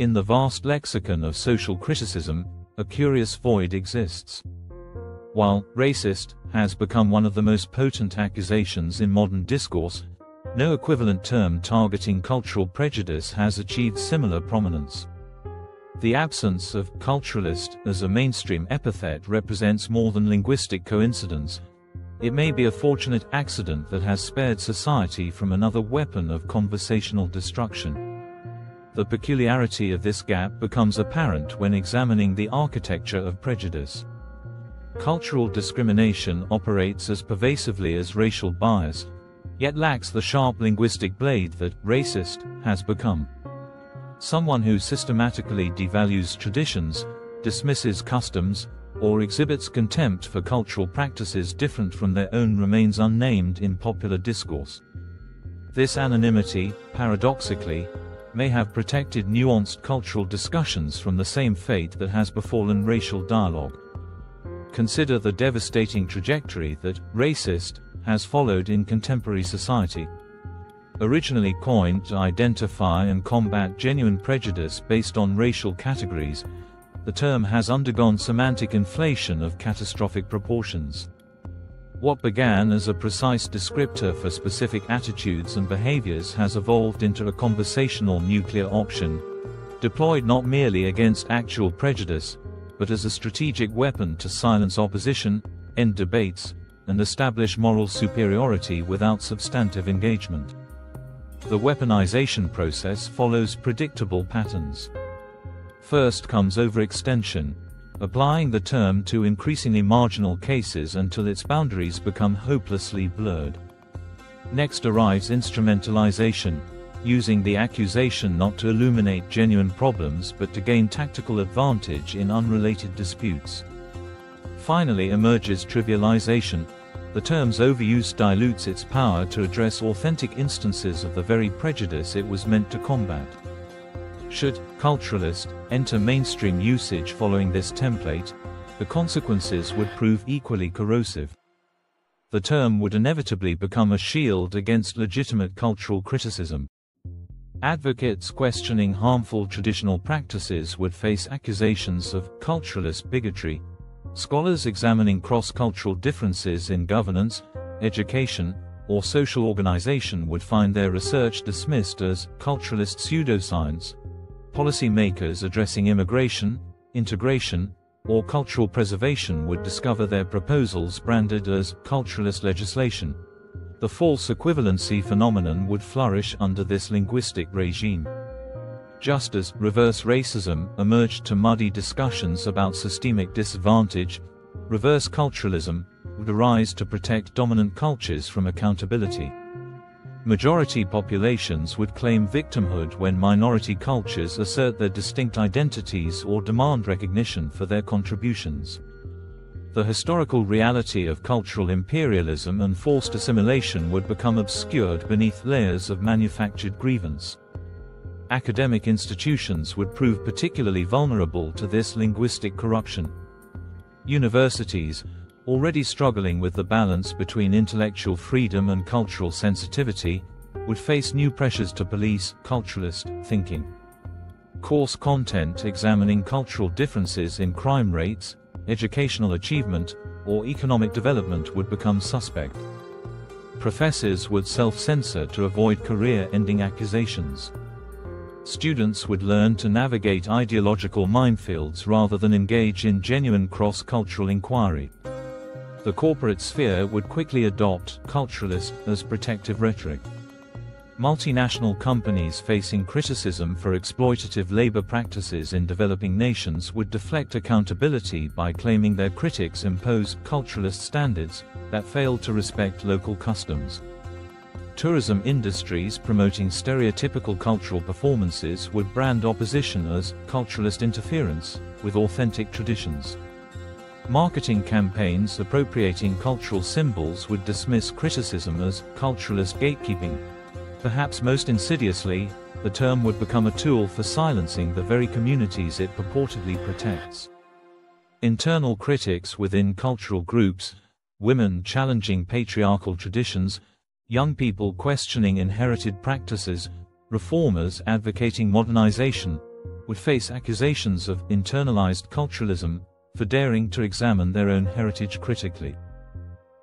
In the vast lexicon of social criticism, a curious void exists. While racist has become one of the most potent accusations in modern discourse, no equivalent term targeting cultural prejudice has achieved similar prominence. The absence of culturalist as a mainstream epithet represents more than linguistic coincidence. It may be a fortunate accident that has spared society from another weapon of conversational destruction. The peculiarity of this gap becomes apparent when examining the architecture of prejudice. Cultural discrimination operates as pervasively as racial bias, yet lacks the sharp linguistic blade that racist has become. Someone who systematically devalues traditions, dismisses customs, or exhibits contempt for cultural practices different from their own remains unnamed in popular discourse. This anonymity, paradoxically, may have protected nuanced cultural discussions from the same fate that has befallen racial dialogue. Consider the devastating trajectory that racist has followed in contemporary society. Originally coined to identify and combat genuine prejudice based on racial categories, the term has undergone semantic inflation of catastrophic proportions. What began as a precise descriptor for specific attitudes and behaviors has evolved into a conversational nuclear option, deployed not merely against actual prejudice, but as a strategic weapon to silence opposition, end debates, and establish moral superiority without substantive engagement. The weaponization process follows predictable patterns. First comes overextension, applying the term to increasingly marginal cases until its boundaries become hopelessly blurred. Next arrives instrumentalization, using the accusation not to illuminate genuine problems but to gain tactical advantage in unrelated disputes. Finally emerges trivialization. The term's overuse dilutes its power to address authentic instances of the very prejudice it was meant to combat. Should culturalist enter mainstream usage following this template, the consequences would prove equally corrosive. The term would inevitably become a shield against legitimate cultural criticism. Advocates questioning harmful traditional practices would face accusations of culturalist bigotry. Scholars examining cross-cultural differences in governance, education, or social organization would find their research dismissed as culturalist pseudoscience. Policymakers addressing immigration, integration, or cultural preservation would discover their proposals branded as culturalist legislation. The false equivalency phenomenon would flourish under this linguistic regime. Just as reverse racism emerged to muddy discussions about systemic disadvantage, reverse culturalism would arise to protect dominant cultures from accountability. Majority populations would claim victimhood when minority cultures assert their distinct identities or demand recognition for their contributions. The historical reality of cultural imperialism and forced assimilation would become obscured beneath layers of manufactured grievance. Academic institutions would prove particularly vulnerable to this linguistic corruption. Universities, already struggling with the balance between intellectual freedom and cultural sensitivity, would face new pressures to police culturalist thinking. Course content examining cultural differences in crime rates, educational achievement, or economic development would become suspect. Professors would self-censor to avoid career-ending accusations. Students would learn to navigate ideological minefields rather than engage in genuine cross-cultural inquiry. The corporate sphere would quickly adopt culturalist as protective rhetoric. Multinational companies facing criticism for exploitative labor practices in developing nations would deflect accountability by claiming their critics imposed culturalist standards that failed to respect local customs. Tourism industries promoting stereotypical cultural performances would brand opposition as culturalist interference with authentic traditions. Marketing campaigns appropriating cultural symbols would dismiss criticism as culturalist gatekeeping. Perhaps most insidiously, the term would become a tool for silencing the very communities it purportedly protects. Internal critics within cultural groups, women challenging patriarchal traditions, young people questioning inherited practices, reformers advocating modernization, would face accusations of internalized culturalism for daring to examine their own heritage critically.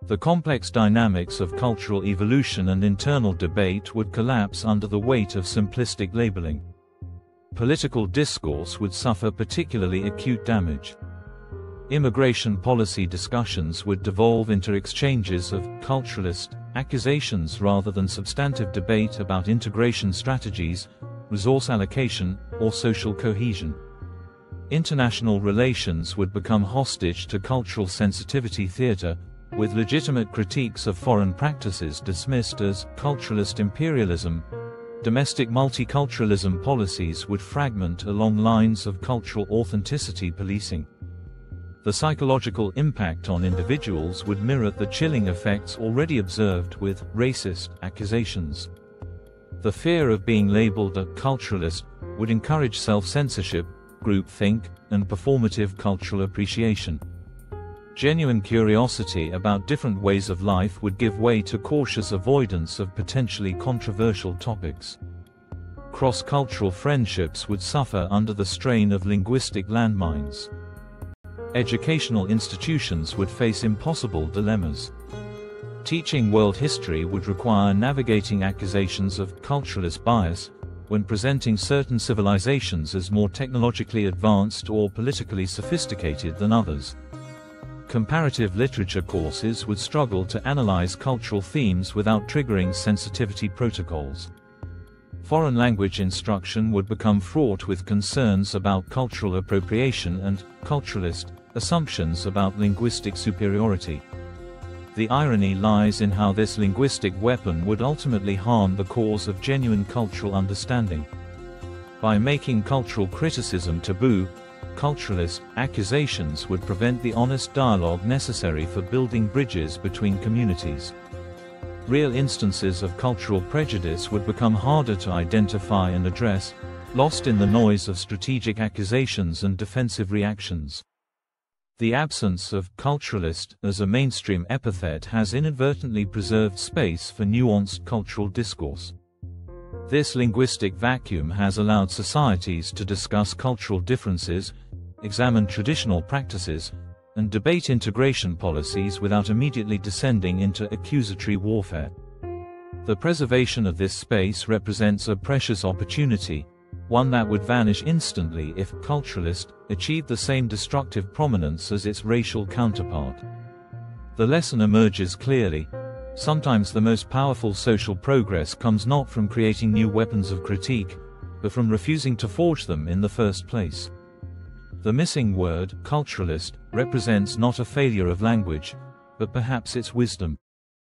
The complex dynamics of cultural evolution and internal debate would collapse under the weight of simplistic labeling. Political discourse would suffer particularly acute damage. Immigration policy discussions would devolve into exchanges of culturalist accusations rather than substantive debate about integration strategies, resource allocation, or social cohesion. International relations would become hostage to cultural sensitivity theater, with legitimate critiques of foreign practices dismissed as culturalist imperialism. Domestic multiculturalism policies would fragment along lines of cultural authenticity policing. The psychological impact on individuals would mirror the chilling effects already observed with racist accusations. The fear of being labeled a culturalist would encourage self-censorship, groupthink, and performative cultural appreciation. Genuine curiosity about different ways of life would give way to cautious avoidance of potentially controversial topics. Cross-cultural friendships would suffer under the strain of linguistic landmines. Educational institutions would face impossible dilemmas. Teaching world history would require navigating accusations of culturalist bias when presenting certain civilizations as more technologically advanced or politically sophisticated than others. Comparative literature courses would struggle to analyze cultural themes without triggering sensitivity protocols. Foreign language instruction would become fraught with concerns about cultural appropriation and culturalist assumptions about linguistic superiority. The irony lies in how this linguistic weapon would ultimately harm the cause of genuine cultural understanding. By making cultural criticism taboo, culturalist accusations would prevent the honest dialogue necessary for building bridges between communities. Real instances of cultural prejudice would become harder to identify and address, lost in the noise of strategic accusations and defensive reactions. The absence of culturalist as a mainstream epithet has inadvertently preserved space for nuanced cultural discourse. This linguistic vacuum has allowed societies to discuss cultural differences, examine traditional practices, and debate integration policies without immediately descending into accusatory warfare. The preservation of this space represents a precious opportunity, one that would vanish instantly if culturalist achieved the same destructive prominence as its racial counterpart. The lesson emerges clearly. Sometimes the most powerful social progress comes not from creating new weapons of critique, but from refusing to forge them in the first place. The missing word, culturalist, represents not a failure of language, but perhaps its wisdom.